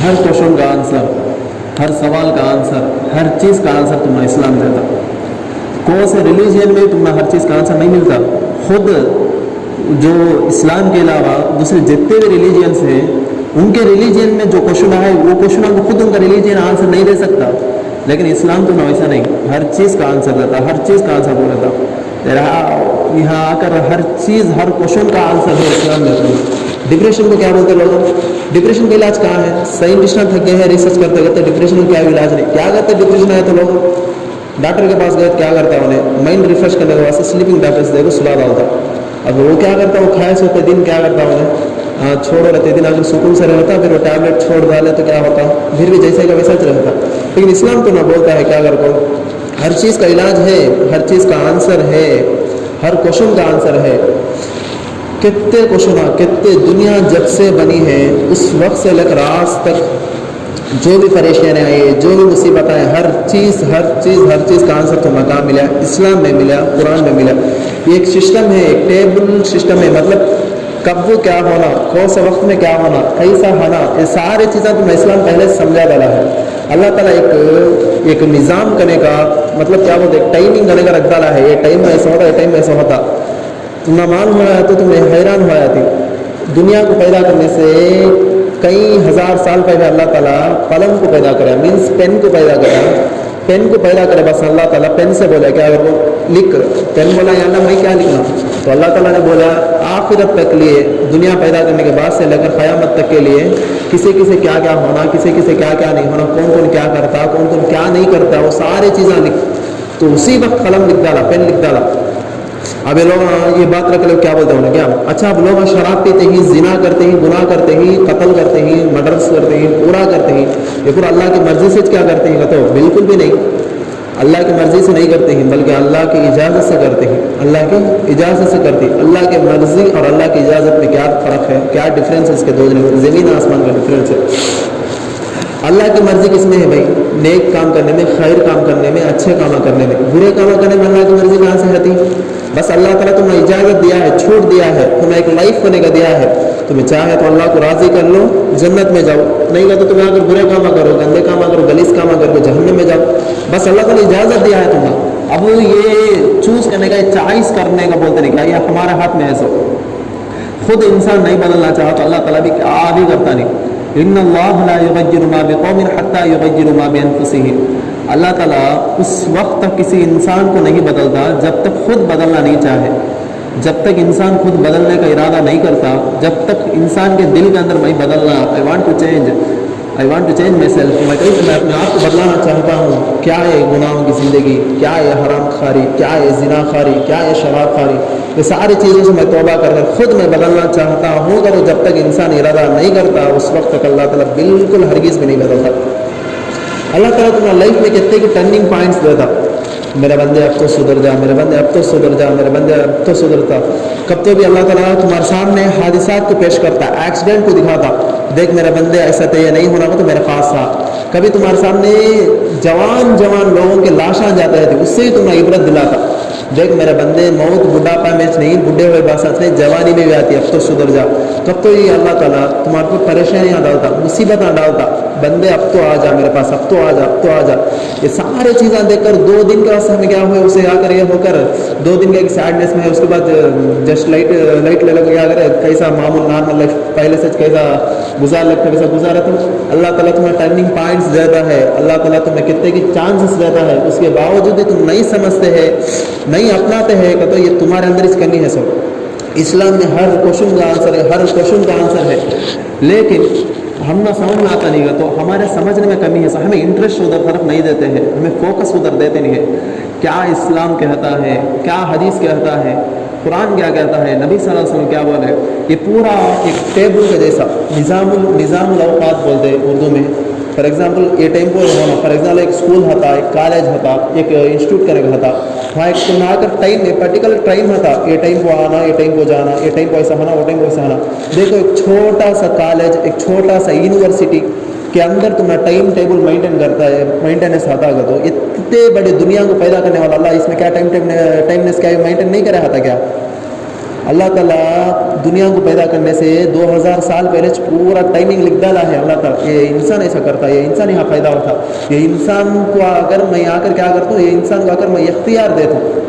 ہر question کا answer, ہر سوال کا آنسر، ہر چیز کا آنسر تمہیں اسلام دیتا. کون سے ریلیجین میں تمہیں ہر چیز کا آنسر نہیں ملتا. خود جو اسلام کے علاوہ دوسرے جتنے بھی ریلیجینس ہیں ان کے ریلیجین میں جو کوشچن ہے وہ کوشچن کو خود ان کا ریلیجین آنسر نہیں دے سکتا. لیکن اسلام تو نہ ویسا نہیں، ہر چیز کا آنسر دیتا، ہر چیز کا آنسر بول دیتا. یہاں آ کر ہر چیز، ہر کوشچن کا آنسر ہے اسلام دیتا ہے. ڈپریشن کو کیا بولتے لوگ؟ ڈپریشن کا علاج کہاں ہے؟ سائنٹسٹ تھک گئے ہیں ریسرچ کرتے کرتے ڈپریشن کا کیا علاج نہیں. کیا کرتے ڈپریشن آئے تو لوگ ڈاکٹر کے پاس گئے، کیا کرتا ہے انہیں مائنڈ ریفریش کرنے کے واسطے سلیپنگ ٹیبلیٹس دے کو سلا ڈالتا. اب وہ کیا کرتا ہے، وہ کھائے سوتے دن کیا کرتا ہے انہیں چھوڑ رہتے دن اگر سکون سے رہتا، پھر وہ ٹیبلیٹ چھوڑ ڈالے تو کیا ہوتا، پھر بھی جیسے کا ویسا رہتا. لیکن اسلام تو نہ بولتا ہے کیا کر کو ہر چیز کا علاج ہے، ہر چیز کا آنسر ہے، ہر کوشچن کا آنسر ہے. کتنے کوشچن، کتنے دنیا جب سے بنی ہے اس وقت سے لے کر آج تک جو بھی پریشانیاں آئی، جو بھی مصیبت آئے، ہر چیز کا آنسر تمہیں کہاں ملا؟ اسلام میں ملا، قرآن میں ملا. یہ ایک سسٹم ہے، ایک ٹیبل سسٹم ہے. مطلب کب وہ کیا ہونا، کون سے وقت میں کیا ہونا، کیسا ہونا، یہ ساری چیزیں تمہیں اسلام پہلے سمجھا ڈالا ہے. اللہ تعالیٰ ایک نظام کرنے کا مطلب کیا بولتے، ٹائمنگ کرنے کا رکھ ڈالا ہے. یہ ٹائم میں ایسا ہوتا، یہ ٹائم میں ایسا ہوتا. تمہیں معلوم ہوا تو تمہیں حیران ہوا تھی. دنیا کو پیدا کرنے سے کئی ہزار سال پہلے اللہ تعالیٰ قلم کو پیدا کرا، مینس پین کو پیدا کرا. پین کو پیدا کرے بس اللہ تعالیٰ پین سے بولا کیا اگر وہ لکھ، پین بولا یا اللہ میں کیا لکھنا، تو اللہ تعالیٰ نے بولا آخرت تک لیے، دنیا پیدا کرنے کے بعد سے لے کر قیامت تک کے لیے کسی کسی کیا کیا ہونا، کسی کسی کیا کیا نہیں ہونا، کون کون کیا کرتا، کون کون کیا نہیں کرتا، وہ ساری چیزیں لکھ. تو اسی وقت قلم لکھ ڈالا، پین لکھ ڈالا. اب یہ لوگ یہ بات رکھ لو کیا بولتے ہیں کیا، اچھا اب لوگ شراب پیتے ہی، زنا کرتے ہی، گناہ کرتے ہی، قتل کرتے ہی، مرڈرس کرتے ہی، پورا کرتے ہی، یہ پورا اللہ کی مرضی سے کیا کرتے ہیں؟ تو بالکل بھی نہیں، اللہ کی مرضی سے نہیں کرتے ہیں بلکہ اللہ کی اجازت سے کرتے ہیں. اللہ کی اجازت سے کرتے ہیں. اللہ کی مرضی اور اللہ کی اجازت میں کیا فرق ہے، کیا ڈفرینس ہے؟ اس کے دو زمین آسمان کا ڈفرینس ہے. اللہ کی مرضی کس میں ہے بھائی؟ نیک کام کرنے میں، خیر کام کرنے میں، اچھے کام کرنے میں. برے کام کرنے میں اللہ کی مرضی کہاں سے آتی؟ بس اللہ تعالیٰ تمہیں اجازت دیا ہے، چھوٹ دیا ہے، تمہیں ایک لائف کرنے کا دیا ہے. تمہیں چاہے تو اللہ کو راضی کر لو، جنت میں جاؤ، نہیں کہ تو تمہیں اگر برے کام کرو، گندے کام کرو، غلیظ کام کرو، جہنم میں جاؤ. بس اللہ تعالیٰ اجازت دیا ہے تمہیں. اب یہ چوز کرنے کا، چوائس کرنے کا بولتے نہیں، کیا یہ ہمارے ہاتھ میں ہے؟ سو خود انسان نہیں بدلنا چاہا تو اللہ تعالیٰ بھی کیا بھی کرتا نہیں. ان اللہ لا یغیر ما بقوم حتی یغیروا ما بانفسہم. اللہ تعالیٰ اس وقت تک کسی انسان کو نہیں بدلتا جب تک خود بدلنا نہیں چاہے. جب تک انسان خود بدلنے کا ارادہ نہیں کرتا، جب تک انسان کے دل کے اندر میں بدلنا، I want to change myself, میں اپنے آپ کو بدلانا چاہتا ہوں. کیا ہے گناہوں کی زندگی، کیا ہے حرام خواری، کیا ہے زنا خواری، کیا ہے شراب خواری، یہ ساری چیزوں سے میں توبہ کر کر خود میں بدلنا چاہتا ہوں. تو جب تک انسان ارادہ نہیں کرتا اس وقت تک اللہ تعالیٰ بالکل ہرگز بھی نہیں بدلتا. اللہ تعالیٰ تمہارے لائف میں کتنے کی ٹرننگ پوائنٹس دیتا، میرے بندے اب تو سدھر جا، میرے بندے اب تو سدھر جا، میرے بندے اب تو سدھرتا. کب تو بھی اللہ تعالیٰ تمہارے سامنے حادثات کو پیش کرتا، ایکسیڈنٹ کو دکھاتا، دیکھ میرے بندے ایسا تو یہ نہیں ہونا تو میرے پاس تھا. کبھی تمہارے سامنے جوان لوگوں کے لاشاں جاتے رہتے، اس سے ہی تمہیں عبرت دلاتا، دیکھ میرے بندے موت بڑھاپا میں نہیں، بڈھے ہوئے باسات نہیں، جوانی میں بھی آتی، اب تو سدھر جا. کب تو یہ اللہ تعالیٰ تمہارے کو پریشانیاں ڈالتا، مصیبتیں ڈالتا، بندے اب تو آ جا میرے پاس، اب تو آ جا، اب تو آ جا. یہ سارے چیزیں دیکھ کر 2 دن کے واسطے ہمیں کیا ہوئے، اسے آ کر یہ ہو کر 2 دن کا ایک سیڈنیس میں ہے، اس کے بعد جسٹ لائٹ لے لگا کیا کرے، کیسا معمول نارمل لائف پہلے سے کیسا گزار لگتا ویسا گزارا. تو اللہ تعالیٰ تمہیں ٹرننگ پوائنٹس دیتا ہے، اللہ تعالیٰ تمہیں کتنے کی چانسز دیتا ہے، اس کے باوجود بھی تم نہیں سمجھتے ہیں، نہیں اپناتے ہیں کہ تو یہ تمہارے اندر اس کمی ہے. سب اسلام میں ہر کوشچن کا آنسر ہے، ہر کوشچن کا آنسر ہے، لیکن ہم نہ سمجھ میں آتا نہیں ہے تو ہمارے سمجھنے میں کمی ہے. ہمیں انٹرسٹ ادھر طرف نہیں دیتے ہیں، ہمیں فوکس ادھر دیتے نہیں ہے. کیا اسلام کہتا ہے، کیا حدیث کہتا ہے، قرآن کیا کہتا ہے، نبی صلی اللہ علیہ وسلم کیا بولے، یہ پورا ایک ٹیبل کے جیسا نظام الاوقات بولتے ہیں اردو میں. فار ایگزامپل یہ ٹائم کو ہونا، فار ایگزامپل ایک اسکول ہوتا، ایک کالج ہوتا، ایک انسٹیٹیوٹ کرنے کا ہوتا، وہاں ایک تم آ کر ٹائم ایک پرٹیکولر ٹائم ہوتا، یہ ٹائم کو آنا، یہ ٹائم کو جانا، یہ ٹائم کو ایسا ہونا، وہ ٹائم کو ایسا ہونا. دیکھو ایک چھوٹا سا کالج، ایک چھوٹا سا یونیورسٹی کے اندر تمہیں ٹائم ٹیبل مینٹین کرتا ہے، مینٹیننس آتا ہے. تو اتنے بڑی دنیا کو پیدا کرنے والا اللہ اس میں کیا ٹائمنیس کیا مینٹین نہیں کرا تھا کیا؟ اللہ تعالیٰ دنیا کو پیدا کرنے سے 2000 سال پہلے پورا ٹائمنگ لکھ ڈالا ہے اللہ تعالیٰ. یہ انسان ایسا کرتا ہے, یہ انسان یہاں پیدا ہوتا, یہ انسان کو اگر میں آ کر کیا کرتا ہوں, یہ انسان کو آ کر میں اختیار دیتا ہوں,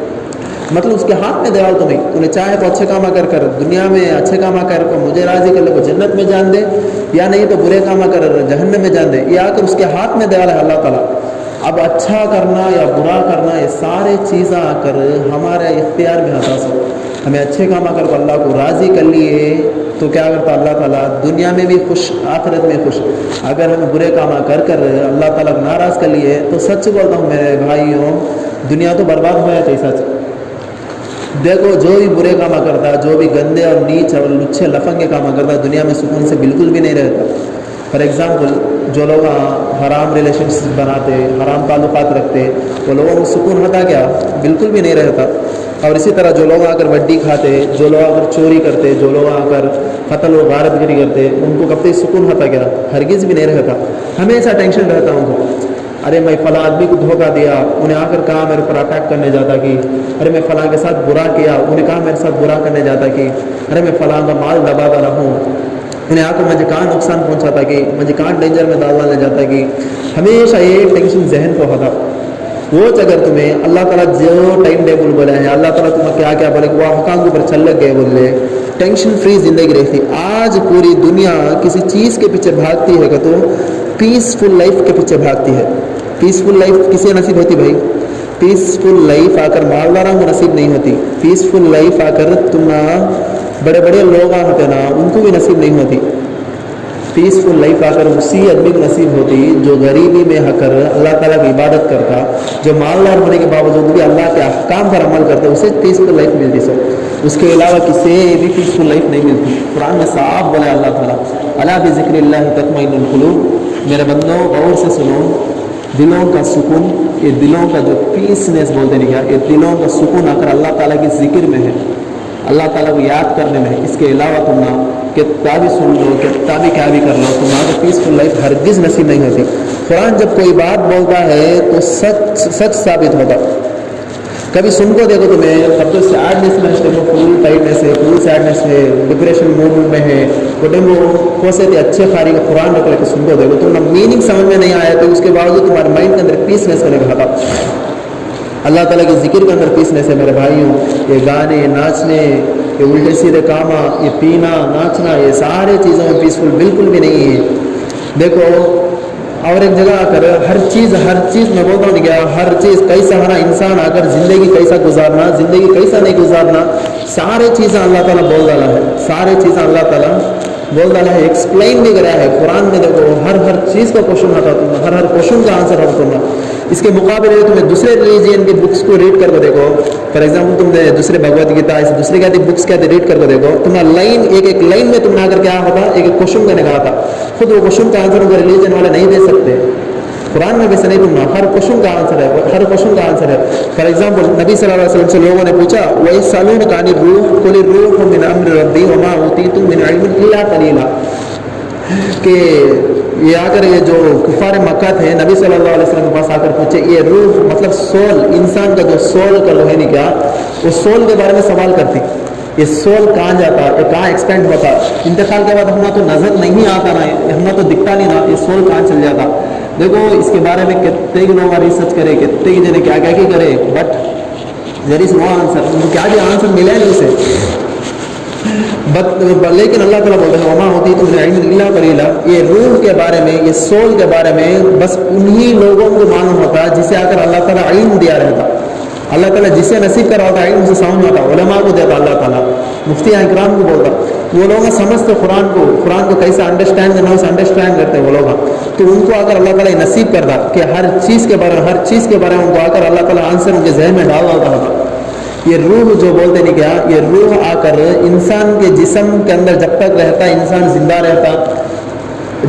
مطلب اس کے ہاتھ میں دیوال تو نہیں. انہیں چاہے تو اچھے کام کر دنیا میں اچھے کام کر کو مجھے راضی کر لے کو جنت میں جان دے, یا نہیں تو برے کام کر جہنم میں جان دے. یہ آ کر اس کے ہاتھ میں دیوال ہے اللہ تعالیٰ. اب اچھا کرنا یا برا کرنا یہ سارے چیزیں آ کر ہمارے اختیار میں ہوتا. سب ہمیں اچھے کام کر کو اللہ کو راضی کر لیے تو کیا کرتا اللہ تعالیٰ, دنیا میں بھی خوش آخرت میں خوش. اگر ہمیں برے کام کر اللہ تعالیٰ کو ناراض کر لیے تو سچ بولتا ہوں میرے بھائیوں, دنیا تو برباد ہو جاتی. سچ دیکھو, جو بھی برے کام کرتا, جو بھی گندے اور نیچ اور لچھے لفنگے کام کرتا, دنیا میں سکون سے بالکل بھی نہیں رہتا. فار ایگزامپل, جو لوگ حرام ریلیشنشپ بناتے, حرام تعلقات رکھتے, وہ لوگوں کو سکون ہوتا کیا؟ بالکل بھی نہیں رہتا. اور اسی طرح جو لوگ آ کر وڈی کھاتے, جو لوگ آ کر چوری کرتے, جو لوگ آ کر قتل و غارت گری کرتے, ان کو کب تک سکون ہوتا کیا؟ ہرگز بھی نہیں رہتا. ہمیشہ ٹینشن رہتا ان کو. ارے میں فلاں آدمی کو دھوکہ دیا, انہیں آ کر کہا میرے اوپر اٹیک کرنے جاتا کہ. ارے میں فلاں کے ساتھ برا کیا, انہیں کہا میرے ساتھ برا کرنے جاتا کہ. ارے میں فلاں کا مال دباتا رہوں, انہیں آ کر مجھے کہاں نقصان پہنچاتا کہ, مجھے کہاں ڈینجر میں ڈالنا لے جاتا کہ. ہمیشہ یہ ٹینشن ذہن کو ہوتا. وہ اگر تمہیں اللہ تعالیٰ جو ٹائم ٹیبل بولے ہیں, اللہ تعالیٰ تمہیں کیا کیا بولے کہ وہ حکام کے اوپر چل لگ گئے بولے, ٹینشن فری زندگی رہتی. آج پوری دنیا کسی چیز کے پیچھے بھاگتی ہے کہ تو پیسفل لائف کے پیچھے بھاگتی ہے. پیسفل لائف کسے نصیب ہوتی بھائی؟ پیسفل لائف آ کر مالداروں کو نصیب نہیں ہوتی. پیسفل لائف آ کر تم بڑے بڑے لوگ ہوتے نا, ان کو بھی نصیب نہیں ہوتی. پیسفل لائف آ کر اسی آدمی کو نصیب ہوتی جو غریبی میں آ کر اللہ تعالیٰ کی عبادت کرتا, جو مالدار ہونے کے باوجود بھی اللہ کے احکام پر عمل کرتا, اسے پیسفل لائف ملتی. سب اس کے علاوہ کسی بھی پیسفل لائف نہیں ملتی. قرآن میں صاف بولا اللہ تعالیٰ, الا بذکر اللہ تطمئن القلوب. میرے بندوں غور سے سنو, دلوں کا سکون, یہ دلوں کا جو پیسنیس بولتے نہیں کیا, یہ دلوں کا سکون آ کر اللہ تعالیٰ کی ذکر میں ہے, اللہ تعالیٰ کو یاد کرنے میں ہے. اس کے علاوہ تم نہ کتنا بھی سن لو, کتنا بھی کیا بھی کر لو, تمہارا پیسفل لائف ہرگز نصیب نہیں ہوتی. قرآن جب کوئی بات بولتا ہے تو سچ ثابت ہوتا. کبھی سن کو دیکھو تمہیں, تب تو سیڈنس میں ہے, فل ٹائٹنس ہے, فل سیڈنس ہے, ڈپریشن موڈ میں ہے, وہ کوسے تھے اچھے خاری کا قرآن رکھ کے سن کو دیکھو, تم میننگ سمجھ میں نہیں آیا تو اس کے باوجود تمہارے مائنڈ کے اندر پیسنیس ہونے کا تھا. اللہ تعالیٰ کے ذکر کے اندر پیسنیس ہے میرے بھائیوں. یہ گانے, ناچنے, یہ الٹے سیدھے کام, یہ پینا, ناچنا, یہ سارے چیزوں میں پیسفل بالکل بھی نہیں ہے. دیکھو, اور ایک جگہ آ کر ہر چیز میں بولتا ہوں کیا, ہر چیز کیسا ہونا, انسان آ کر زندگی کیسا گزارنا, زندگی کیسا نہیں گزارنا, سارے چیزیں اللہ تعالیٰ بول ڈالا ہے. سارے چیزیں اللہ تعالیٰ بول ڈالا ہے, ایکسپلین بھی کرا ہے قرآن میں. دیکھو ہر چیز کا کوشچن ہوتا تم, ہر کوشچن کا آنسر ہوتا تم. اس کے مقابلے میں تمہیں دوسرے ریلیجین کی بکس کو ریڈ کر کے دیکھو. فار ایگزامپل تم نے دوسرے بھگوت گیتا, ایسے دوسرے کیا بکس کیا ریڈ کر کے دیکھو, تمہارا لائن ایک لائن میں تم نے اگر کیا ہوتا, ایک کوشچن کرنے کا تھا, خود وہ کوشچن کا آنسر ہوگا ریلیجن والے نہیں دے سکتے. قرآن میں ویسے نہیں ڈھونڈنا, ہر کوشچن کا آنسر ہے, ہر کوشچن کا آنسر ہے. فار ایگزامپل نبی صلی اللہ علیہ وسلم سے لوگوں نے پوچھا, وَيَسْأَلُونَكَ عَنِ الرُّوحِ قُلِ الرُّوحُ مِنْ أَمْرِ رَبِّي وَمَا أُوتِيتُم مِّنْ عِلْمٍ إِلَّا قَلِيلًا. کہ یہ آ کر یہ جو کفار مکہ تھے, نبی صلی اللہ علیہ وسلم کے پاس آ کر پوچھے, یہ روح مطلب سول, انسان کا جو سول کا لوہے نہیں کیا, وہ سول کے بارے میں سوال کرتی. یہ سول کہاں جاتا, یہ کہاں ایکسپینڈ ہوتا, انتقال کے بعد ہمنا تو نظر نہیں آتا نا, ہمنا تو دکھتا نہیں نا, یہ سول کہاں چل جاتا. دیکھو اس کے بارے میں کتنے لوگ ریسرچ کرے, کتنے کی جنہیں کیا کیا کرے, but there is know answer. کیا بھی آنسر ملے نہیں اسے, لیکن اللہ تعالیٰ بولتے ہیں وما ہوتی تم علم الا قلیلا. یہ روح کے بارے میں, یہ سول کے بارے میں بس انہی لوگوں کو معلوم ہوتا جسے آ کر اللہ تعالیٰ علم دیا رہتا. اللہ تعالیٰ جسے نصیب کرا ہوتا علم سے سمجھ آتا, علماء کو دیتا اللہ تعالیٰ, مفتی اکرام کو بولتا. وہ لوگ سمجھتے قرآن کو کیسے انڈرسٹینڈ کرنا, اسے انڈرسٹینڈ کرتے وہ لوگ, تو ان کو آ کر اللہ تعالیٰ نصیب کرتا کہ ہر چیز کے بارے میں ان کو آ کر اللہ تعالیٰ آنسر ان کے ذہن میں ڈال دیتا تھا. یہ روح جو بولتے نہیں کیا, یہ روح آ کر انسان کے جسم کے اندر جب تک رہتا, انسان زندہ رہتا,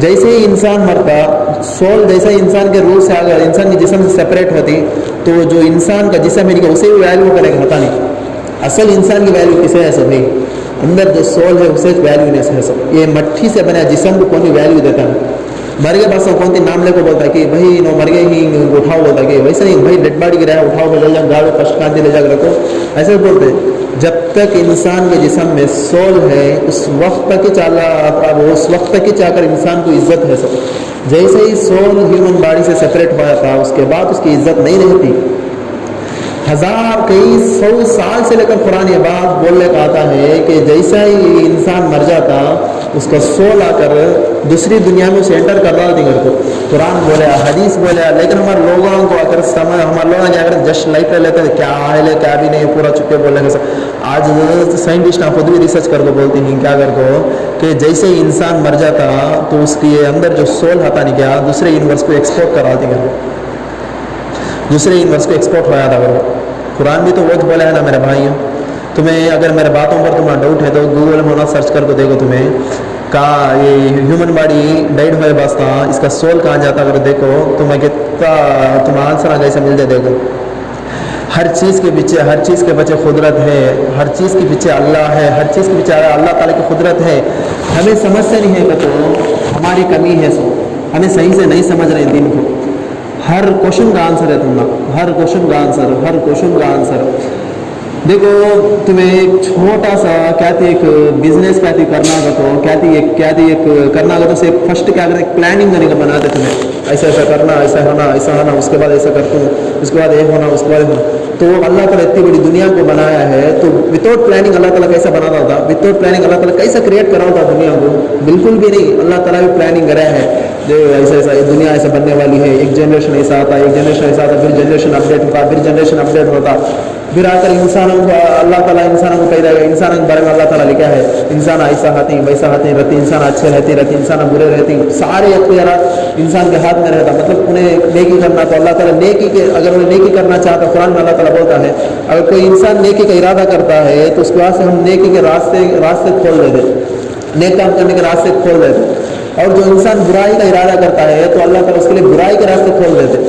جیسے ہی انسان مرتا, سول جیسے ہی انسان کے روح سے اگر انسان کے جسم سے سپریٹ ہوتی, تو جو انسان کا جسم ہے اسے بھی ویلیو کرے گا, ہوتا نہیں. اصل انسان کی ویلیو کسے ہے سب, نہیں اندر جو سول ہے اسے ویلیو نہیں ہے سب. یہ مٹھی سے بنا جسم کو کوئی ویلیو دیتا نہیں. مر گئے بس کون سی نام لے کو بولتا ہے کہ بھائی نو مر گئے ہی اٹھاؤ, بولتا ہے کہ ویسے نہیں بھائی ڈیڈ باڈی گرا ہے اٹھاؤ, لے جاؤ گاڑی فسٹ کاندھی لے جا کر رکھو, ایسے بولتے. جب تک انسان کے جسم میں سول ہے اس وقت تک اس وقت تک چاہ کر انسان کو عزت ہے سب. جیسے ہی سول ہیومن باڈی سے سپریٹ ہوا تھا اس کے بعد اس کی عزت نہیں رہتی. کئی سو سال سے لے کر قرآن یہ بات بولنے کا آتا ہے کہ جیسا ہی انسان مر جاتا اس کا سول آ کر دوسری دنیا میں اسے انٹر کر رہا تھا. کو قرآن بولے حدیث بولے, لیکن ہمارے لوگوں کو اگر ہمارے لوگوں نے اگر جسٹ لائف لے لیتے ہیں کیا ہے کیا بھی نہیں پورا چپے بولنے کا. آج سائنٹسٹ خود بھی ریسرچ کر کو بولتے ہیں کیا کر کو کہ جیسے ہی انسان مر جاتا تو اس کے اندر جو سول ہوتا نہیں کیا دوسرے یونیورس کو ایکسپورٹ کرا دی کر دوسرے یونیورس کو ایکسپورٹ ہوا تھا. قرآن بھی تو وہ بولا ہے نا میرے بھائیوں. تمہیں اگر میرے باتوں پر تمہارا ڈاؤٹ ہے تو گوگل میں ہونا سرچ کر کو دیکھو تمہیں کہا یہ ہیومن باڈی ڈیڈ ہوئے واسطہ اس کا سول کہاں جاتا اگر دیکھو تمہیں کتنا تمہیں آنسر آ کیسے ملتے دیکھو. ہر چیز کے پیچھے قدرت ہے, ہر چیز کے پیچھے اللہ ہے, ہر چیز کے پیچھے اللہ تعالیٰ کی قدرت ہے. ہمیں سمجھ سے نہیں ہے کہ تو ہماری کمی ہے سو ہمیں صحیح سے نہیں سمجھ رہے دین کو. ہر کوشچن کا آنسر ہے تمہارا, ہر کوشچن کا آنسر, ہر کوشچن کا آنسر. دیکھو تمہیں ایک چھوٹا سا کیا تھی ایک بزنس کیا تھی کرنا کا تو کیا تھی ایک کرنا کا تو سے فرسٹ کیا کرتے پلاننگ کرنے کا بناتے تمہیں ایسا کرنا ایسا ہونا اس کے بعد ایسا کرتا ہوں اس کے بعد یہ ہونا اس کے بعد ہونا. تو اللہ تعالیٰ اتنی بڑی دنیا کو بنایا ہے تو وداؤٹ پلاننگ اللہ تعالیٰ کیسا بناتا ہوتا, وداؤٹ پلاننگ اللہ تعالیٰ کیسا کریٹ کرا ہوتا دنیا کو. بالکل بھی نہیں. اللہ تعالیٰ بھی پلاننگ کرا ہے جو ایسا دنیا ایسا بننے والی ہے. ایک جنریشن ایسا آتا, ایک جنریشن ایسا آتا, پھر جنریشن اپڈیٹ ہوتا, پھر جنریشن اپڈیٹ ہوتا, پھر آ کر انسانوں کو اللہ تعالیٰ انسانوں کو پیدا کیا. انسانوں کے بارے میں اللہ تعالیٰ لکھا ہے انسان ایسا ہوتے ہیں ویسا ہوتے ہیں رہتے, انسان اچھے رہتے انسان برے رہتے ہیں. سارے اختیارات انسان کے ہاتھ میں رہتا. مطلب انہیں نیکی کرنا تو اللہ تعالیٰ نیکی کے اگر انہیں نیکی کرنا چاہتا قرآن میں اللہ تعالیٰ بولتا ہے اگر کوئی انسان نیکی کا ارادہ کرتا ہے تو اس کے بعد سے ہم نیکی کے راستے کھول دیتے, نیک کام کرنے کے راستے کھول دیتے. اور جو انسان برائی کا ارادہ کرتا ہے تو اللہ تعالیٰ اس کے لیے برائی کے راستے کھول دیتے.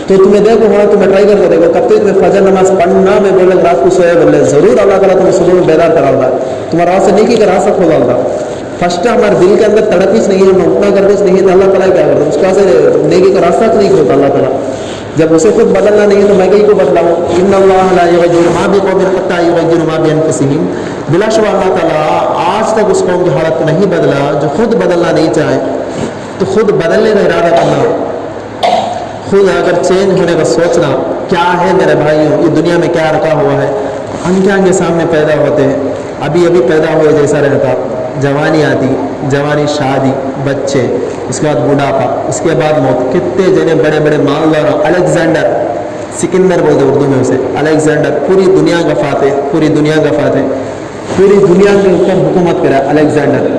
تو تمہیں دیکھو ہاں تمہیں ٹرائی کر کے دیکھو کب تک تمہیں فجر نماز پڑھنا میں بولے رات کو سویا بولے ضرور اللہ تعالیٰ تمہیں صبح میں بیدار کرا ہوتا ہے, تمہارا راستے نیکی کا راستہ کھولا ہوتا. فرسٹ ہمارے دل کے اندر تڑپیش نہیں ہے, ہم اٹھنا کرتے نہیں ہے تو اللہ تعالیٰ کیا کرتا ہے اس کا سے نیکی کا راستہ نہیں کھولتا اللہ تعالیٰ. جب اسے خود بدلنا نہیں ہے تو میں کہیں کو بدلاؤں. ان اللہ لا یغیر ما بقوم حتی یغیروا ما بانفسہم. بلا شبہ اللہ تعالیٰ آج تک اس قوم کی حالت کو نہیں بدلا جو خود بدلنا نہیں چاہے. تو خود بدلنے کا ارادہ کرنا, خود اگر چینج ہونے کا سوچنا کیا ہے میرے بھائیوں یہ دنیا میں کیا رکھا ہوا ہے. ہم کے سامنے پیدا ہوتے ہیں ابھی پیدا ہوئے جیسا رہتا, جوانی آتی, جوانی شادی بچے, اس کے بعد بڑھاپا, اس کے بعد موت. کتنے جنے بڑے بڑے مالدار, الیگزینڈر سکندر بولتے اردو میں اسے, الیگزینڈر پوری دنیا کا فاتح, پوری دنیا کا فاتح, پوری دنیا کے اوپر حکومت کرا. الیگزینڈر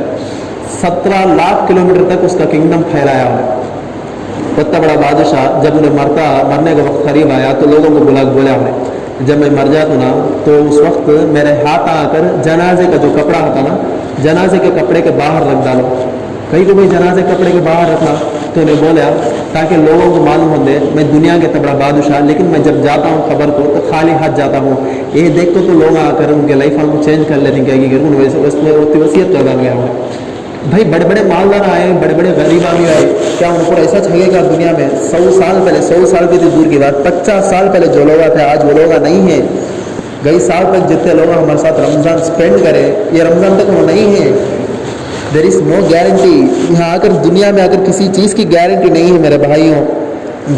17 لاکھ کلومیٹر تک اس کا کنگڈم پھیلایا ہوا ہے. اتنا بڑا بادشاہ جب انہیں مرنے کا وقت قریب آیا تو لوگوں کو بولا انہیں جب میں مر جاتا نا تو اس وقت میرے ہاتھ آ کر جنازے کا جو کپڑا ہوتا نا جنازے کے کپڑے کے باہر رکھ ڈالو. کہیں کو بھائی جنازے کے کپڑے کے باہر رکھنا تو انہیں بولا تاکہ لوگوں کو معلوم ہو دے میں دنیا کے بڑا بادشاہ, لیکن میں جب جاتا ہوں قبر کو تو خالی ہاتھ جاتا ہوں. یہ دیکھو تو لوگ آ کر ان کے لائف کو چینج کر لیتے ہیں کہ وصیت کر گیا ہوا ہے. بھائی بڑے بڑے مالدار آئے, بڑے بڑے غریب آدمی آئے, کیا ان کو ایسا چھگے گا دنیا میں 100 سال پہلے, 100 سال کی تو دور کی بات, 50 سال پہلے جو لوگ تھے آج وہ لوگ نہیں ہیں. کئی سال تک جتنے لوگ ہمارے ساتھ رمضان اسپینڈ کرے یہ رمضان تک وہ نہیں ہے. دیر از نو گارنٹی. یہاں آ کر دنیا میں اگر کسی چیز کی گارنٹی نہیں ہے میرے بھائیوں,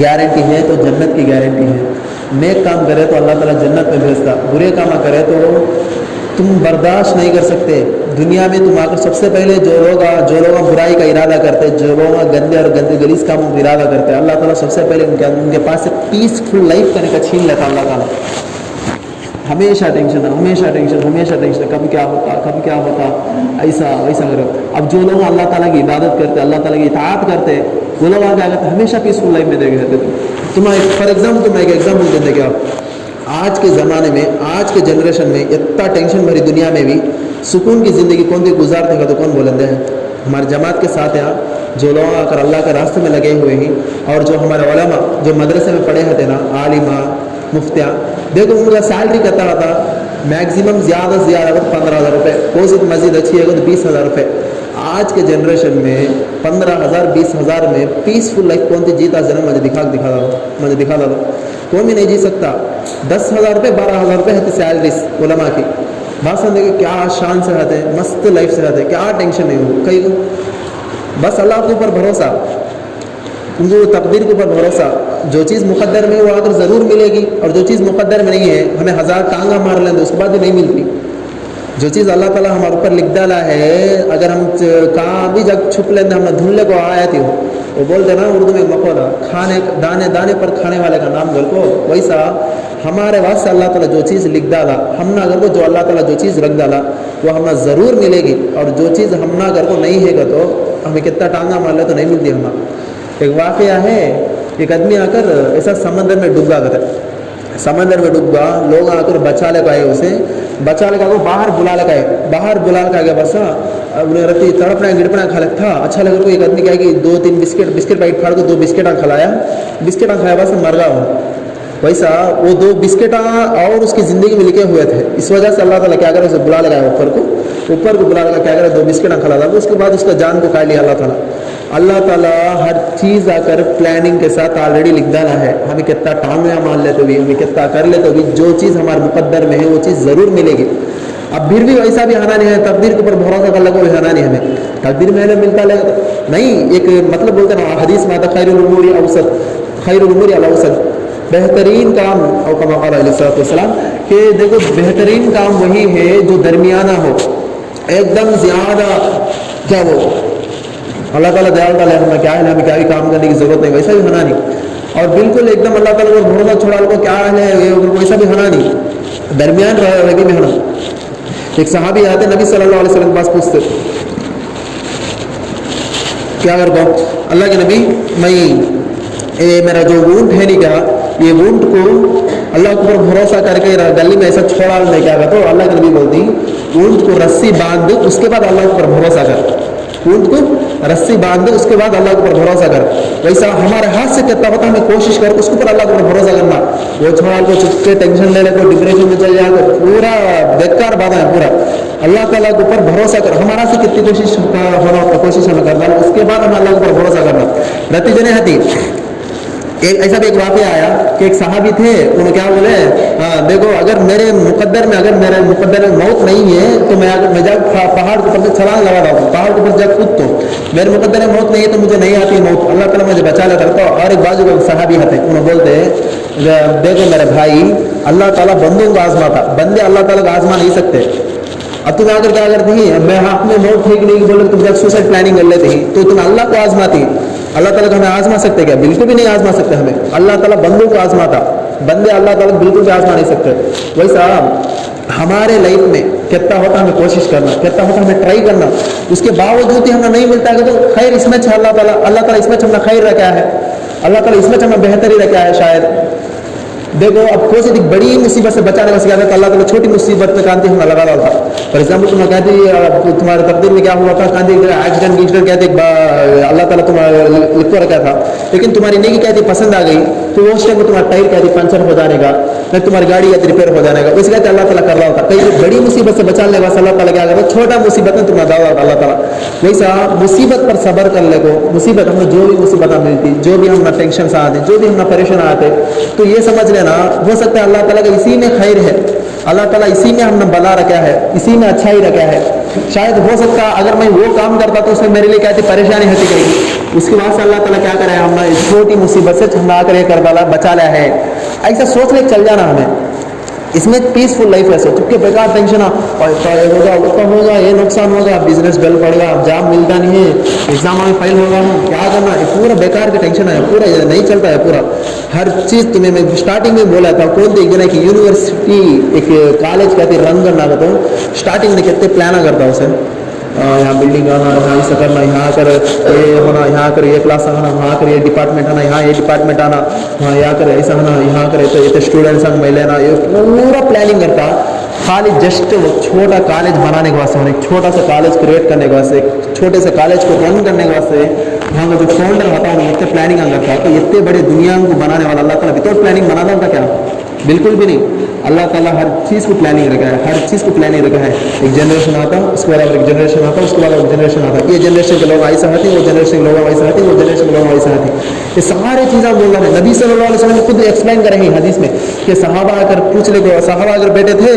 گارنٹی ہے تو جنت کی گارنٹی ہے. نیک کام کرے تو اللہ تعالیٰ جنت میں بھیجتا, برے کام کرے تو تم برداشت نہیں کر سکتے. دنیا میں تم آ کر سب سے پہلے جو لوگ برائی کا ارادہ کرتے, جو لوگ گندے اور گلیز کاموں کا ارادہ کرتے, اللہ تعالیٰ سب سے پہلے ان کے پاس سے پیسفل لائف کرنے کا چھین لیتا. اللہ تعالیٰ ہمیشہ ٹینشن, کب کیا ہوتا ایسا کرو. اب جو لوگ اللہ تعالیٰ کی عبادت کرتے, اللہ تعالیٰ کی اطاعت کرتے, وہ لوگ آگے آگے ہمیشہ پیسفل لائف میں دیکھ رہتے. فار ایگزامپل تمہیں ایک ایگزامپل دیتے کہ آج کے زمانے میں, آج کے جنریشن میں اتنا ٹینشن بھری دنیا میں بھی سکون کی زندگی کون سی گزارتے ہیں تو کون بولندے ہیں؟ ہماری جماعت کے ساتھ یہاں جو لوگ آ کر اللہ کے راستے میں لگے ہوئے ہیں, اور جو ہمارے علماء جو مدرسے میں پڑھے ہوتے نا, عالمہ مفتیاں, دیکھو ان کا سیلری کتنا ہوتا, میکسیمم زیادہ سے زیادہ 15,000 روپے. کوئی سی مسجد اچھی ہے تو 20,000 روپے. आज के जनरेशन में 15,000 20,000 में पीसफुल लाइफ कौन सी जीता जरा मुझे दिखा दो कोई भी नहीं जी सकता। 10,000 रुपये 12,000 रुपये है सैलरीज उलमा की बात समझे कि क्या शान से रहते हैं, मस्त लाइफ से रहते हैं, क्या टेंशन नहीं हो कहीं को, बस अल्लाह के ऊपर भरोसा, उनको तकदीर के ऊपर भरोसा। जो चीज़ मुक़द्दर में वो आकर ज़रूर मिलेगी, और जो चीज़ मुक़द्दर में नहीं है हमें 1000 टांगा मार लें तो उसके बाद भी नहीं मिलती। जो चीज़ अल्लाह ताला हमारे ऊपर लिख डाला है, अगर हम कहाँ भी जग छुप लेते हमने ढूंढने को आया थी वो बोलते ना उर्दू में मकोदा, खाने दाने दाने पर खाने वाले का नाम घर को, वैसा हमारे वास्ते अल्लाह ताला जो चीज़ लिख डाला हमना अगर को, जो अल्लाह ताला जो चीज़ रख डाला वो हमना ज़रूर मिलेगी, और जो चीज़ हमना अगर को नहीं है तो हमें कितना टांगा मार ले तो नहीं मिलती हमारा। एक वाक़या है, एक आदमी आकर ऐसा समंदर में डूब गया, समंदर में डूब गया, लोग आकर बचा ले पाए उसे, बचा लगा वो बाहर बुला लगा गया, बस रत्ती तड़पना गिड़पना खा लग था। अच्छा लगा को एक आदमी क्या कि 2-3 बिस्किट पाइट फाड़ को 2 बिस्किट खिलाया, बस मर गया वो। वैसा वो 2 बिस्किट और उसकी ज़िंदगी में लिखे हुए थे, इस वजह से अल्लाह ताला क्या करे उसे बुला लगाया ऊपर को बुला लगा, क्या करे 2 बिस्किट खिला था, उसके बाद उसका जान को खा लिया अल्लाह ताला हर चीज़ आकर प्लानिंग के साथ ऑलरेडी लिख डाला है। हमें कितना टांगा मान लेते भी, हमें कितना कर लेते भी, जो चीज़ हमारे मुकद्दर में है वो चीज़ ज़रूर मिलेगी। अब फिर भी वैसा भी हाना नहीं है, तकदीर के ऊपर भरोसा कर लगा, हाना नहीं, हमें तकदीर में मिलता लगा नहीं। एक मतलब बोलते ना हदीस में आता खैरुल उमूरी अल-अवसत, बेहतरीन काम और कमा क़ाल अलैहिस्सलाम कि देखो बेहतरीन काम वही है जो दरमियाना हो, एकदम ज़्यादा क्या वो अल्लाह ताला दयाल डाले हमें क्या है, हमें क्या भी काम करने की ज़रूरत नहीं, वैसा भी होना नहीं। और बिल्कुल एकदम अल्लाह ताला को भरोसा छोड़ा लो क्या है वैसा भी होना नहीं, दरमियान रहे भी होना। एक सहाबी आते नबी सल्लल्लाहु अलैहि वसल्लम के पास पूछते क्या कर दो, अल्लाह के नबी मैं मेरा जो वूंट है नहीं क्या, ये वूंट को अल्लाह के ऊपर भरोसा करके गली में ऐसा छोड़ा नहीं क्या कर, तो अल्लाह के नबी बोलती वूंट को रस्सी बांध उसके बाद अल्लाह के ऊपर भरोसा कर, ऊँट को रस्सी बांध दे उसके बाद अल्लाह के ऊपर भरोसा कर। वैसा हमारे हाथ से कितना होता है हमें कोशिश कर उसके ऊपर अल्लाह के ऊपर भरोसा करना। वो छोड़ा को चुपके टेंशन ले ले को डिप्रेशन में चल जाए तो पूरा बेकार बात है। पूरा अल्लाह ताला के ऊपर भरोसा कर, हमारा से कितनी कोशिश होना कोशिश हमें करना, उसके बाद हमें अल्लाह के ऊपर भरोसा करना। नतीजे ने हती एक ऐसा भी एक वाक़या आया कि एक सहाबी थे, उन्होंने क्या बोले देखो अगर मेरे मुकद्दर में मौत नहीं है तो मैं जब पहाड़ के ऊपर से छलांग लगा रहा हूँ, पहाड़ के ऊपर जब कूद, तो मेरे मुकद्दर में मौत नहीं है तो मुझे नहीं आती मौत, अल्लाह ताला मुझे बचा लेता। तो और एक बाजू का सहाबी आते उन्होंने बोलते देखो मेरे भाई अल्लाह ताला बंदों को आजमाता, बंदे अल्लाह ताला को आजमा नहीं सकते। अब तुम आकर क्या करती है, मैं हाथ में मौत ठीक नहीं बोले तुम जब सुसाइड प्लानिंग कर लेते ही तो तुम अल्लाह को आजमाती, अल्लाह ताला को हमें आजमा सकते क्या? बिल्कुल भी नहीं आजमा सकते हमें। अल्लाह ताला बंदों को आजमाता, बंदे अल्लाह ताला बिल्कुल भी आजमा नहीं सकते। वैसा हमारे लाइफ में कितना होता हमें कोशिश करना, कितना होता हमें ट्राई करना, उसके बावजूद ही हमें नहीं मिलता है तो खैर इसमें अल्लाह ताला इसमें हमें खैर रखा है, अल्लाह ताला इसमें हमें बेहतरी रखा है शायद। देखो अब कोई सी बड़ी मुसीबत से बचाने का सिखाता है, अल्लाह ताला छोटी मुसीबत में कांति हमें लगा रहा था। फॉर एग्जाम्पल तुम्हें कहती तुम्हारे तकदीर में क्या हुआ था, कांति एक्सीडेंट कहते अल्लाह ताला तुम्हारा लिखवा रखा था, लेकिन तुम्हारी नेकी कहती पसंद आ गई तो वो उस टाइम तुम्हारा टायर कहती पंचर हो जाने का, नहीं तुम्हारी गाड़ी या रिपेयर हो जाने का, वैसे कहते अल्लाह ताला कर रहा होता। कई बड़ी मुसीबत से बचाने के बाद अल्लाह ताला क्या करता, छोटा मुसीबत में तुम्हारा दावा होता अल्लाह ताला। वैसा मुसीबत पर सब्र कर ले को, मुसीबत हमें जो भी मुसीबत मिलती, जो भी हम टेंशन आते, जो भी हम परेशान आते, तो ये समझ लेना हो सकता है अल्लाह ताला का इसी में खैर है, अल्लाह ताला इसी में हमने भला रखा है, इसी में अच्छा ही रखा है। शायद हो सकता अगर मैं वो काम करता तो उसमें मेरे लिए क्या थी परेशानी हटी गई, उसके बाद से अल्लाह ताला क्या करे हमने छोटी मुसीबत से छंदा कर करवाला बचा लिया है। ऐसा सोच ले चल जाना हमें, इसमें पीसफुल लाइफ है। चुपके बेकार टेंशन होगा उसका होगा, ये नुकसान होगा, बिजनेस डल पड़ेगा, जॉब मिलता नहीं है, एग्जाम में फेल होगा, क्या करना, ये पूरा बेकार का टेंशन है, पूरा नहीं चलता है पूरा हर चीज़। तुम्हें मैं स्टार्टिंग में बोला था कौन थे एक कि यूनिवर्सिटी एक कॉलेज कहते रन करना का, तो स्टार्टिंग में कितने प्लान करता है उसे, यहाँ बिल्डिंग आना, यहाँ ऐसा करना, यहाँ कर ये होना, यहाँ कर ये क्लास आना, वहाँ कर ये डिपार्टमेंट आना, यहाँ ये डिपार्टमेंट आना, हाँ यहाँ कर ऐसा आना, यहाँ कर तो ये स्टूडेंट्स संग मैं लेना, ये पूरा प्लानिंग करता। खाली जस्ट वो छोटा कॉलेज बनाने के वास्ते, एक छोटा सा कॉलेज क्रिएट करने के वास्ते, एक छोटे से कॉलेज को रन करने के वास्ते वहाँ का जो फाउंडर होता है इतने प्लानिंग करता है। तो इतने बड़े दुनिया को बनाने वाला अल्लाह ताला विदाउट प्लानिंग बनाता होता क्या? बिल्कुल भी नहीं। अल्लाह ताला हर चीज़ को प्लानिंग रखा है, हर चीज़ को प्लानिंग रखा है। एक जनरेशन आता, उसके बाद एक जनरेशन आता, उसके बाद एक जनरेशन आता, ये जनरेशन के लोग ऐसा आते, वो जनरेशन के लोग वैसा आते, वो जनरेशन के लोग वैसा आते। ये सारे चीज़ें बोल रहे हैं। नबी सल्लल्लाहु अलैहि वसल्लम खुद एक्सप्लेन कर रहे हैं हदीस में कि सहाबा अगर पूछ ले, सहाबा अगर बैठे थे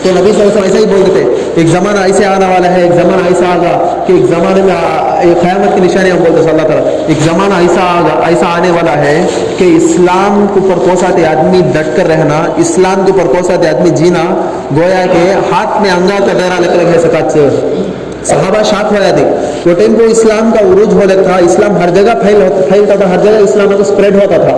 तो नबी सल्लल्लाहु अलैहि वसल्लम ऐसा ही बोलते थे, एक ज़माना ऐसे आने वाला है, एक ज़माना ऐसा आगा कि एक ज़माने में एक क़यामत की निशानी हम बोलते हैं अल्लाह ताला, एक ज़माना ऐसा आगा, ऐसा आने वाला है कि इस्लाम के ऊपर कोसाते आदमी डट कर रहना, इस्लाम के ऊपर कोसाते आदमी जीना, गोया के हाथ में अंगा का डरा लेकर है सकाच। सहाबा शाक हो जाते वो टाइम को इस्लाम का उरूज हो रहा था, इस्लाम हर जगह फैलता था, हर जगह इस्लाम को स्प्रेड होता था।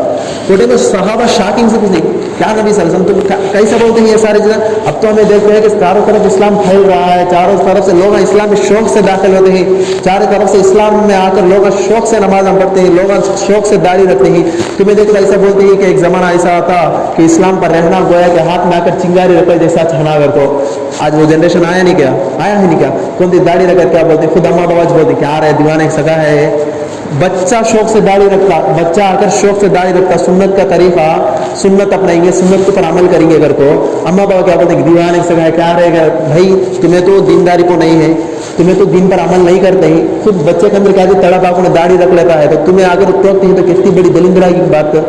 वो टाइम में सहाबा शॉकिंग से पूछते क्या नबी सल्लल्लाहु अलैहि वसल्लम तुम कैसे बोलते हैं ये सारी चीज़ें? अब तो हमें देखते हैं कि चारों तरफ इस्लाम फैल रहा है, चारों तरफ से लोग इस्लाम में शौक से दाखिल होते हैं, चारों तरफ से इस्लाम में आकर लोग शौक से नमाज पढ़ते हैं, लोग शौक से दाढ़ी रखते हैं। तुम्हें देखो ऐसा बोलते हैं कि एक ज़माना ऐसा आता कि इस्लाम पर रहना गोया के हाथ में आकर चिंगारी रखकर जैसा छना कर। तो आज वो जनरेशन आया नहीं क्या? आया है नहीं क्या? कौन सी दाढ़ी रखकर क्या बोलते, खुद अम्मा बाबा बोलते क्या रहे दीवाने सगा है। बच्चा शौक से दाढ़ी रखता, बच्चा आकर शौक से दाढ़ी रखता, सुन्नत का तरीका, सुन्नत अपनाएंगे, सुन्नत के ऊपर अमल करेंगे। अगर को अम्मा बाबा क्या बोलते हैं दीवाने सगा है, क्या रहेगा भाई, तुम्हें तो दीनदारी को नहीं है, तुम्हें तो दिन पर अमल नहीं करते ही। खुद बच्चे के अंदर क्या तड़ा बापू ने दाढ़ी रख लेता है, तो तुम्हें अगर टोकते हैं तो कितनी बड़ी दलिंदरा की बात कर।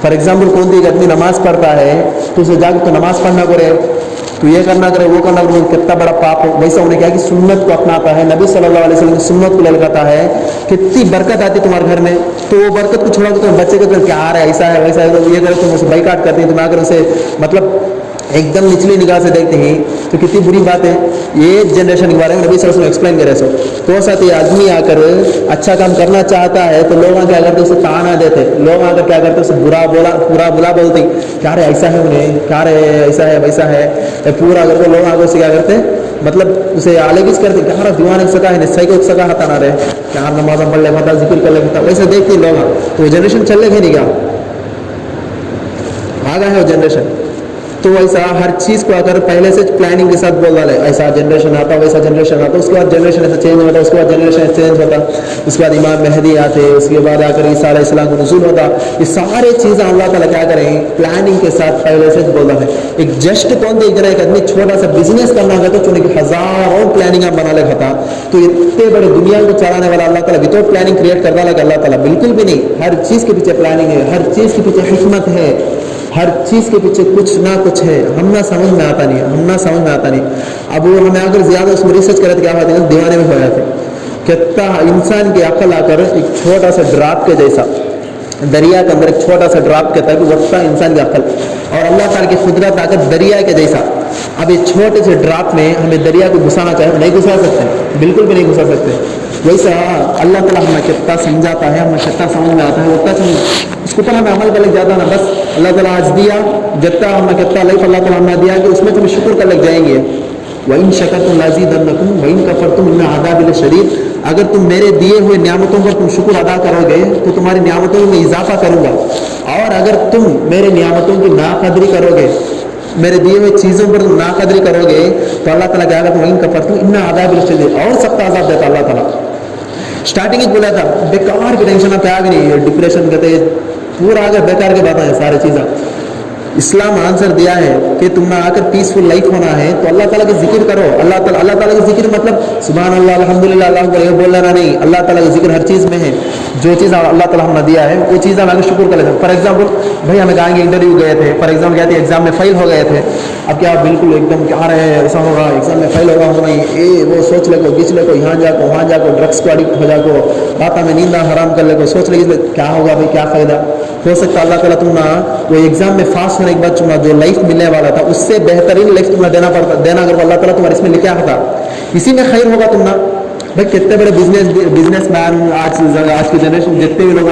फॉर एग्जाम्पल कौन सी आदमी नमाज पढ़ता है तो उसे जाकर तो नमाज पढ़ना करे, तो ये करना करे, वो करना करे, कितना बड़ा पाप हो। वैसा उन्हें क्या कि सुन्नत को अपनाता है, नबी सल्लल्लाहु अलैहि वसल्लम की सुन्नत को लगाता है, कितनी बरकत आती तुम्हारे घर में। तो वो बरकत को छोड़ा तो बच्चे को क्या आ रहा है, ऐसा है वैसा है, तो ये करे तुम उसे बाइकाट करते हैं, तुम अगर उसे मतलब एकदम निचली निगाह से देखते हैं तो कितनी बुरी बात है। ये जनरेशन के बारे में नबी सल्लल्लाहु अलैहि वसल्लम एक्सप्लेन करे। सो तो साथ ही आदमी आकर अच्छा काम करना चाहता है तो लोग क्या करते उसे ताना देते, लोग आकर क्या करते उसे बुरा बुला बोलते, क्या रे ऐसा है उन्हें, क्या रे ऐसा है वैसा है, पूरा अगर तो लोग आगे उसे क्या करते मतलब उसे आलेगिस करते, क्या दीवाने सका है सही को सका हता ना रहे, क्या नमाज पढ़ ले पता जिक्र कर ले, वैसे देखते लोग। तो वो जनरेशन चल रहे नहीं क्या, आ गया है वो जनरेशन। तो वैसा हर चीज़ को अगर पहले से प्लानिंग के साथ बोल रहा है, ऐसा जनरेशन आता, वैसा जनरेशन आता, उसके बाद जनरेशन ऐसा चेंज होता, उसके बाद जनरेशन चेंज होता, उसके बाद इमाम मेहदी आते, उसके बाद आकर ईसा अलैहिस्सलाम को नुज़ूल होता। ये सारे चीज़ें अल्लाह ताला क्या करें प्लानिंग के साथ पहले से बोल रहा है। एक जस्ट कौन देख रहा है, एक आदमी छोटा सा बिजनेस करना है तो चुने की हज़ारों प्लानिंग बना ले खाता। तो इतने बड़े दुनिया को चलाने वाला अल्लाह ताला विदाउट प्लानिंग क्रिएट करने वाला अल्लाह ताला बिल्कुल भी नहीं। हर चीज़ के पीछे प्लानिंग है, हर चीज़ के पीछे हिकमत है, हर चीज़ के पीछे कुछ ना कुछ है, हम ना समझ में आता नहीं, हम ना समझ में आता नहीं। अब वो हमें अगर ज़्यादा उसमें रिसर्च करे तो क्या होता है, दीवाने में हो जाते। कितना इंसान की अकल आकर एक छोटा सा ड्रॉप के जैसा दरिया के अंदर एक छोटा सा ड्रॉप के तक वक्ता इंसान की अकल और अल्लाह ताला की कुदरत आकर दरिया के जैसा। अब इस छोटे से ड्रॉप में हमें दरिया को घुसाना चाहे नहीं घुसा सकते, बिल्कुल भी नहीं घुसा सकते। वैसा अल्लाह ताला हमें कितना समझाता है, हमें कितना समझ में आता है, उतना उसके ऊपर हमें अमल कर लग जाता ना। बस अल्लाह ताला आज दिया, जितना हमें कितना लाइफ अल्लाह ताला हमें दिया कि उसमें तुम शुक्र कर लग जाएंगे। वइन शकरतुम लाज़ीदन्नकुम वइन कफरतुम इन्न अज़ाबी लशदीद। अगर तुम मेरे दिए हुए नियामतों पर तुम शुक्र अदा करोगे तो तुम्हारी नियामतों में इजाफा करूँगा, और अगर तुम मेरे नियामतों की नाकदरी करोगे, मेरे दिए हुए चीज़ों पर तुम नाकदरी करोगे तो अल्लाह ताला क्या कहता है, वइन कफरतुम इन्न अज़ाबी लशदीद, और सख्त अज़ाब देता अल्लाह ताला। स्टार्टिंग में बोला था बेकार की टेंशन आप क्या भी नहीं, डिप्रेशन कहते पूरा आगे बेकार की बातें हैं सारी चीज़ें। इस्लाम आंसर दिया है कि तुम ना आकर पीसफुल लाइफ होना है तो अल्लाह ताला की जिक्र करो। अल्लाह ताला की जिक्र मतलब सुभान अल्लाह अल्हम्दुलिल्लाह अल्लाह अकबर ये बोल लेना नहीं, अल्लाह ताला की जिक्र हर चीज़ में है। जो चीज़ अल्लाह ताला हमें दिया है वो चीज़ हम आगे शुक्र कर लेते हैं। फॉर एग्जाम्पल भाई हमें कहेंगे इंटरव्यू गए थे, फॉर एग्जाम्पल क्या थे एग्जाम में फेल हो गए थे, अब क्या बिल्कुल एकदम क्या रहे हैं ऐसा होगा एग्जाम में फेल होगा हो नहीं, ये वो सोच ले को गिच ले को यहाँ जाको वहाँ जाको ड्रग्स को एडिक्ट हो जाको, रात में नींद हराम कर ले को, सोच ले क्या होगा भाई क्या फ़ायदा हो सकता। अल्लाह ताला तुम ना वो एग्जाम में पास होने के बाद तुम जो लाइफ मिलने वाला था उससे बेहतरीन लाइफ तुम्हें देना अगर अल्लाह ताला तुम्हारे इसमें लिखा होता, इसी में खैर होगा तुम ना। भाई कितने बड़े बिजनेसमैन आज की जनरेशन जितने भी लोग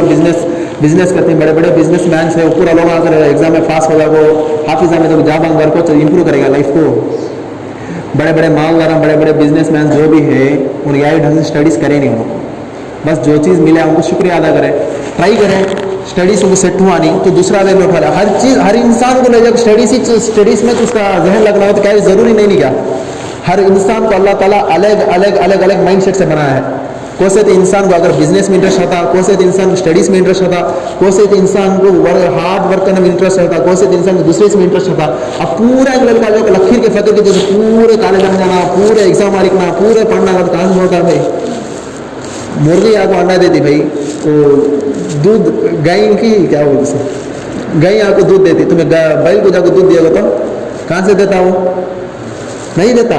बिजनेस करते हैं, बड़े बड़े बिजनेसमैन है, पूरा लोग अगर एग्जाम में पास होगा वो हाफिज़ा में तो जा बंगर को इम्प्रूव करेगा लाइफ को। बड़े बड़े मालदार बड़े बड़े बिजनेसमैन जो भी है उन यार ढंग से स्टडीज़ करें नहीं, उनको बस जो चीज़ मिले उनको शुक्रिया अदा करें, ट्राई करें स्टडीज़ को सेट हुआ नहीं तो दूसरा वे में उठा लिया। हर चीज़ हर इंसान को ले जाकर स्टडीज़ में तो उसका जहन लगना हो तो क्या ज़रूरी नहीं क्या? हर इंसान को अल्लाह ताला अलग माइंड सेट से बनाया है। कोई से तो इंसान को अगर बिजनेस में इंटरेस्ट होता, कोई से तो इंसान को स्टडीज़ में इंटरेस्ट होता, कोई से तो इंसान को हार्ड वर्क करने में इंटरेस्ट होता, कोई से तो इंसान को दूसरे में इंटरेस्ट होता। अब पूरा एक लड़का जो लखीर के फकीर के जैसे पूरे कॉलेज में जाना, पूरे एग्जाम लिखना, पूरे पढ़ना का कहाँ से होता है भाई? मुर्गी आपको अंडा देती भाई, तो दूध गाय की क्या बोलते से गाय आपको दूध देती, तुम्हें बैल को जाकर दूध दिया तो कहाँ से देता वो? नहीं देता।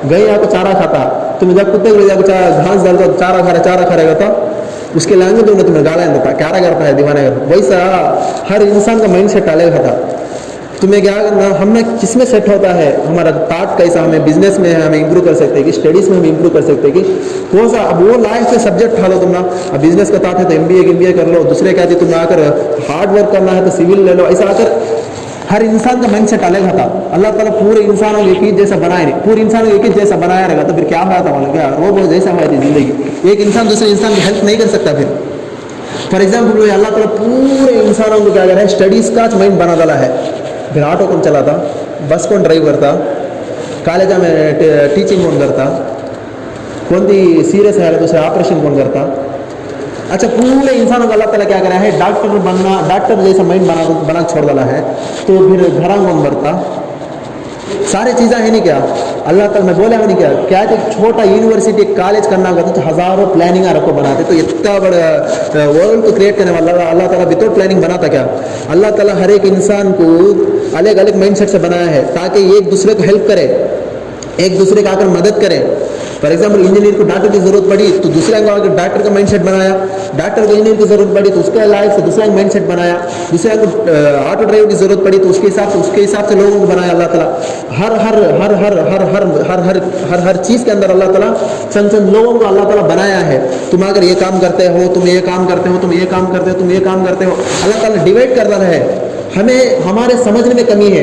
गाय आपको चारा खाता, तुम्हें जब कुत्ते को जाकर घास डालता चारा खा रहेगा तो उसके लाएंगे तो तुम्हें गाला देता, क्या करता है दीवाने। वैसा हर इंसान का माइंड सेट अलग था। तुम्हें क्या करना, हमें किस में सेट होता है, हमारा थॉट कैसा, हमें बिजनेस में हमें इंप्रूव कर सकते हैं कि स्टडीज़ में हम इंप्रूव कर सकते हैं कि कौन सा। अब वो लाइफ से सब्जेक्ट उठा लो तुम ना, अब बिजनेस का थॉट है तो MBA कर लो, दूसरे क्या थी तुम आकर हार्ड वर्क करना है तो सिविल ले लो। ऐसा आकर हर इंसान का माइंड सेट अलग था। अल्लाह ताला पूरे इंसानों को एक ही जैसा बनाया नहीं, पूरे इंसानों को एक ही जैसा बनाया रहेगा तो फिर क्या हुआ था मालूम क्या? वो जैसा हुआ थी जिंदगी। एक इंसान दूसरे इंसान की हेल्प नहीं कर सकता। फिर फॉर एग्जाम्पल अल्लाह ताला पूरे इंसानों को क्या कर रहा है, स्टडीज़ का माइंड बना डाला है। फिर ऑटो कौन चलाता, बस कौन ड्राइव करता, कॉलेज में टीचिंग कौन करता, कौन सी सीरियस है तो उसे ऑपरेशन कौन करता। अच्छा, पूरे इंसानों को अल्लाह ताला क्या करा है, डॉक्टर बनना, डॉक्टर जैसा माइंड बना छोड़ डाला है। तो फिर घरा कौन भरता, सारी चीज़ें है नहीं क्या? अल्लाह ताला मैं बोला नहीं क्या? क्या है छोटा यूनिवर्सिटी कॉलेज करना होगा तो हज़ारों प्लानिंग रखो बनाते, तो इतना बड़ा वर्ल्ड को क्रिएट करने वाला अल्लाह ताला विदाउट प्लानिंग बनाता क्या? अल्लाह ताला हर एक इंसान को अलग अलग माइंड सेट से बनाया है ताकि एक दूसरे को हेल्प करे, एक दूसरे को आकर मदद करे। फॉर एग्जाम्पल इंजीनियर को डॉक्टर की जरूरत पड़ी तो दूसरे को आकर डॉक्टर का माइंड सेट बनाया, डॉक्टर को इंजीनियर की जरूरत पड़ी तो उसके लायक से दूसरा माइंड सेट बनाया, दूसरे को ऑटो ड्राइवर की जरूरत पड़ी तो उसके हिसाब से लोगों को बनाया अल्लाह ताला। हर हर हर हर हर हर हर हर हर हर चीज़ के अंदर अल्लाह ताला चंद लोगों को अल्लाह ताला बनाया है। तुम अगर ये काम करते हो, तुम ये काम करते हो, तुम ये काम करते हो, तुम ये काम करते हो, अल्लाह ताला डिवाइड कर रहा है। हमें हमारे समझने में कमी है।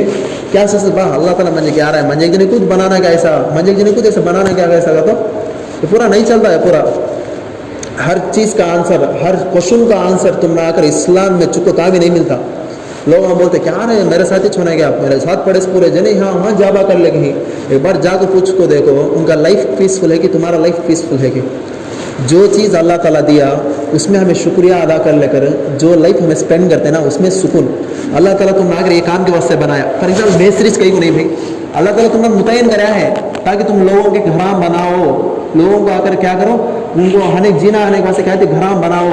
क्या सोचते बा अल्लाह ताला मंजे क्या आ रहा है, मंजे जने कुछ बनाना क्या ऐसा, मंजे जने कुछ ऐसा बनाना क्या ऐसा का तो पूरा नहीं चलता है। पूरा हर चीज़ का आंसर, हर क्वेश्चन का आंसर तुम ना आकर इस्लाम में चुको कहाँ भी नहीं मिलता। लोग हम बोलते क्या रहे मेरे साथ ही छोड़ना क्या, आप मेरे साथ पड़े पूरे जने, हाँ वहाँ जाबा कर ले कहीं, एक बार जाकर पूछ को देखो उनका लाइफ पीसफुल है कि तुम्हारा लाइफ पीसफुल है कि जो चीज़ अल्लाह ताला दिया उसमें हमें शुक्रिया अदा कर लेकर जो लाइफ हमें स्पेंड करते हैं ना उसमें सुकून। अल्लाह ताला तुम आकर ये काम के वास्ते बनाया। फॉर एग्जाम्पल बेसरीज कहीं को नहीं भाई, अल्लाह ताला तुमने मुतयन कराया है ताकि तुम लोगों के घराम बनाओ, लोगों को आकर क्या करो, उनको हने जीना आने के वास्ते कहते घराम बनाओ,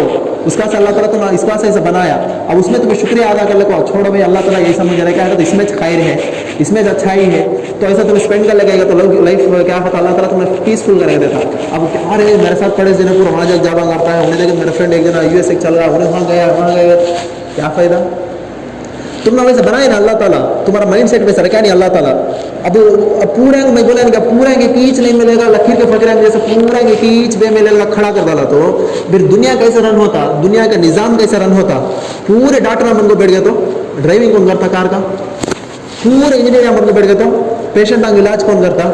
उसका से अल्लाह ताला तुम इस वास्ते ऐसा बनाया। अब उसमें तुम्हें शुक्रिया अदा कर लेको, छोड़ो भाई अल्लाह ताला यही समझ रहा है क्या तो इसमें खैर है, इसमें अच्छाई है, तो ऐसा तुम स्पेंड कर लगेगा तो लाइफ क्या होता अल्लाह ताला तुम्हें पीसफुल कर देता। अब क्या रहे मेरे साथ पड़े दिन पूरा वहाँ जग जावा करता है, उन्हें देखे मेरा फ्रेंड एक दिन USA चल रहा है, उन्हें वहाँ गया क्या फ़ायदा? तुमने वैसे बनाए ना अल्लाह ताला, तुम्हारा माइंड सेट वैसा रखा नहीं अल्लाह ताला। अब पूरे मैं बोला नहीं पूरे के पीछ नहीं मिलेगा, लकीर के फकीर जैसे पूरे के पीछ बे मिलेगा खड़ा कर डाला तो फिर दुनिया कैसे रन होता, दुनिया का निज़ाम कैसे रन होता। पूरे डॉक्टर बन को बैठ गए तो ड्राइविंग कौन करता कार का, पूरे इंजीनियर बन को बैठ गए तो पेशेंट का इलाज कौन करता,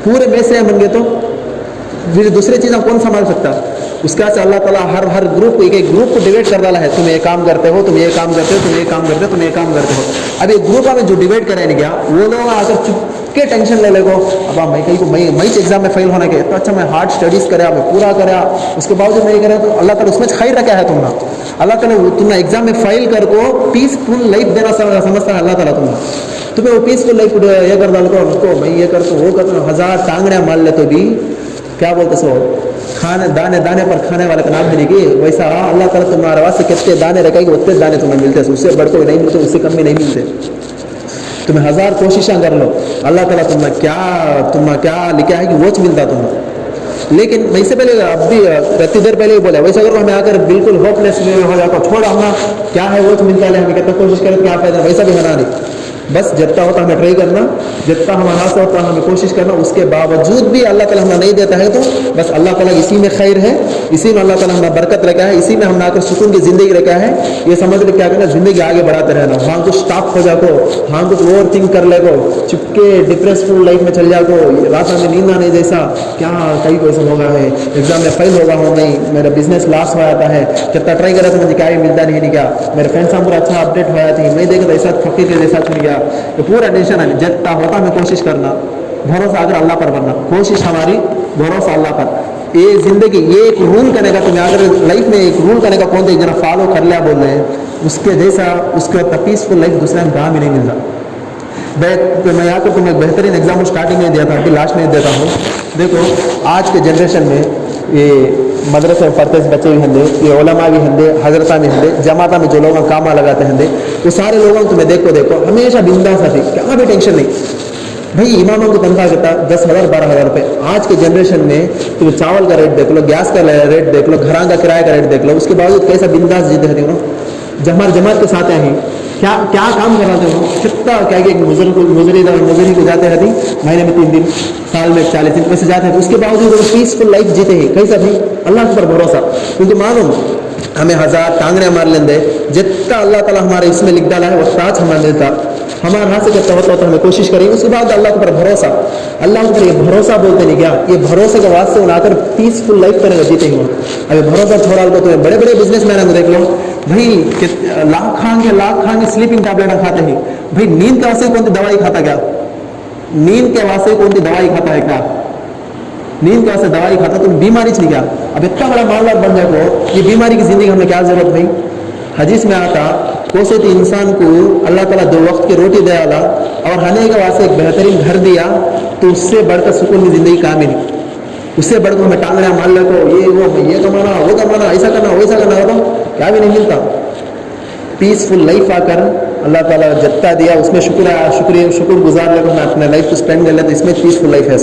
पूरे वैसे बन गए तो फिर दूसरी चीज़ें कौन संभाल सकता। उसका से अल्लाह ताला हर ग्रुप को एक ग्रुप को डिवाइड कर डाला है, तुम ये काम करते हो, तुम ये काम करते हो, तुम ये काम करते हो, तुम ये काम करते हो। अब ये ग्रुप में जो डिवाइड कराया नहीं गया वो लोग आकर चुपके टेंशन ले लेगो, अब मैं कहीं को मैं एग्जाम में फेल होने के तो अच्छा मैं हार्ड स्टडीज़ करा, मैं पूरा करा, उसके बावजूद नहीं करा तो अल्लाह ताला उसमें खैर रखा है तुमने। अल्लाह ताला तुमने एग्जाम में फेल कर को पीसफुल लाइफ देना समझता है अल्लाह ताला तुम्हें वो पीसफुल लाइफ ये कर डाल को उनको मैं ये करता हूँ वो करता हूँ, हज़ार टांगड़ियाँ मार ले तो भी क्या बोलते सो खाने दाने दाने पर खाने वाले का नाम भी नहीं कि वैसा अल्लाह ताला तुम्हारे वास्ते कितने दाने रखेगी उतने दाने तुम्हें मिलते हैं, उससे बढ़ को नहीं मिलते, उससे कम भी नहीं मिलते। तुम्हें हज़ार कोशिशें कर लो अल्लाह ताला तुम्हें क्या लिखा है कि वो मिलता तुम्हें। लेकिन वैसे पहले अब भी रत्ती देर पहले ही बोला वैसे अगर हमें आकर बिल्कुल होपलेस हो जाता छोड़ा हम क्या है वो मिलता है, हमें कितना कोशिश करें क्या फ़ायदा, वैसा भी होना नहीं। बस जितना होता हमें ट्राई करना, जितना हमारा से होता हमें कोशिश करना, उसके बावजूद भी अल्लाह ताला हमें नहीं देता है तो बस अल्लाह ताला इसी में खैर है। इसी में अल्लाह ताला हमें बरकत रखा है, इसी में हमने आकर सुकून की ज़िंदगी रखा है। ये समझ ले क्या करना, ज़िंदगी आगे बढ़ाते रहना। हाँ कुछ स्टॉप हो जाको, हाँ कुछ ओवर थिंक कर ले को, चुपके डिप्रेसफुल लाइफ में चल जाको, रात में नींद आने जैसा, क्या कई कोई सब होगा है, एग्जाम में फेल होगा हो नहीं, मेरा बिजनेस लॉस हो जाता है, कितना ट्राई करा तो मुझे क्या ही मिलता नहीं क्या, मेरे फ्रेंड्स हम पूरा अच्छा अपडेट हो जाती, मैं देखा ऐसा फकीर के जैसा छुड़ गया। तो पूरा टेंशन है, जितना होता हमें कोशिश करना, भरोसा अगर अल्लाह पर करना, कोशिश हमारी भरोसा अल्लाह पर। ये ज़िंदगी ये एक रूल करने का, तुम्हें अगर लाइफ में एक रूल करने का कौन थे जरा फॉलो कर लिया बोल रहे हैं, उसके जैसा उसके बाद पीसफुल लाइफ दूसरे में कहाँ भी नहीं मिलता। मैं यहाँ पर तुम्हें बेहतरीन एग्जाम्पल स्टार्टिंग में दिया था, अभी लास्ट में देता हूँ। देखो आज के जनरेशन में ये मदरसे में पढ़ते बच्चे भी होंगे, ये उलमा भी होंगे, हजरता भी होंगे, जमाता में जो लोग कामा लगाते होंगे, वो सारे लोगों को तुम्हें देखो हमेशा बिंदास आती, क्या भी टेंशन नहीं। भाई इमामों की तनख्वाह कितना, 10,000 12,000 रुपये। आज के जनरेशन में तुम चावल का रेट देख लो, गैस का रेट देख लो, घरां का किराए का रेट देख लो, उसके बावजूद कैसा बिंदास जीते हैं ना, जमात के साथ हैं, क्या क्या काम कराते हो, कितना क्या कि मुजरी को जाते रहती, महीने में 3 दिन, साल में 40 दिन वैसे जाते हैं, तो उसके बावजूद वो पीसफुल लाइफ जीते हैं। कैसा भी अल्लाह के ऊपर भरोसा, क्योंकि मालूम हमें 1000 टांगने मार लेंगे, जितना अल्लाह ताला हमारे इसमें लिख डाला है वो ताज हमें मिलता, हमारे हाथ से करता होता तो हमें कोशिश करेंगे। उसके बाद अल्लाह के ऊपर भरोसा, अल्लाह के ऊपर ये भरोसा बोलते नहीं क्या, ये भरोसे के वास्ते उड़ाकर पीसफुल लाइफ करेंगे जीते हुए। अभी भरोसा छोड़ा को तुम्हें बड़े बड़े बिजनेस मैन देख लो भाई, लाख खाएंगे स्लीपिंग टैबलेट खाते हैं भाई, नींद के वास्ते कौन सी दवाई खाता क्या, नींद के वास्ते कौन सी दवाई खाता है क्या, नींद के वास्ते दवाई खाता तुम बीमारी चाहिए क्या। अब इतना बड़ा मामला बन जाए ये बीमारी की जिंदगी हमें क्या जरूरत भाई। हदीस में आता कोसे तो इंसान को अल्लाह ताला 2 वक्त की रोटी दे आला और खाने के वास्ते एक बेहतरीन घर दिया, तो उससे बढ़कर सुकून की जिंदगी काम ही नहीं। उससे बढ़कर हमें टांगना मान लो ये वो ये कमाना वो कमाना ऐसा करना वैसा करना हो तो क्या भी नहीं मिलता। पीसफुल लाइफ आकर अल्लाह ताला जितना दिया उसमें शुक्र गुजार लेकर अपने लाइफ को स्पेंड कर लेते, इसमें पीसफुल लाइफ है।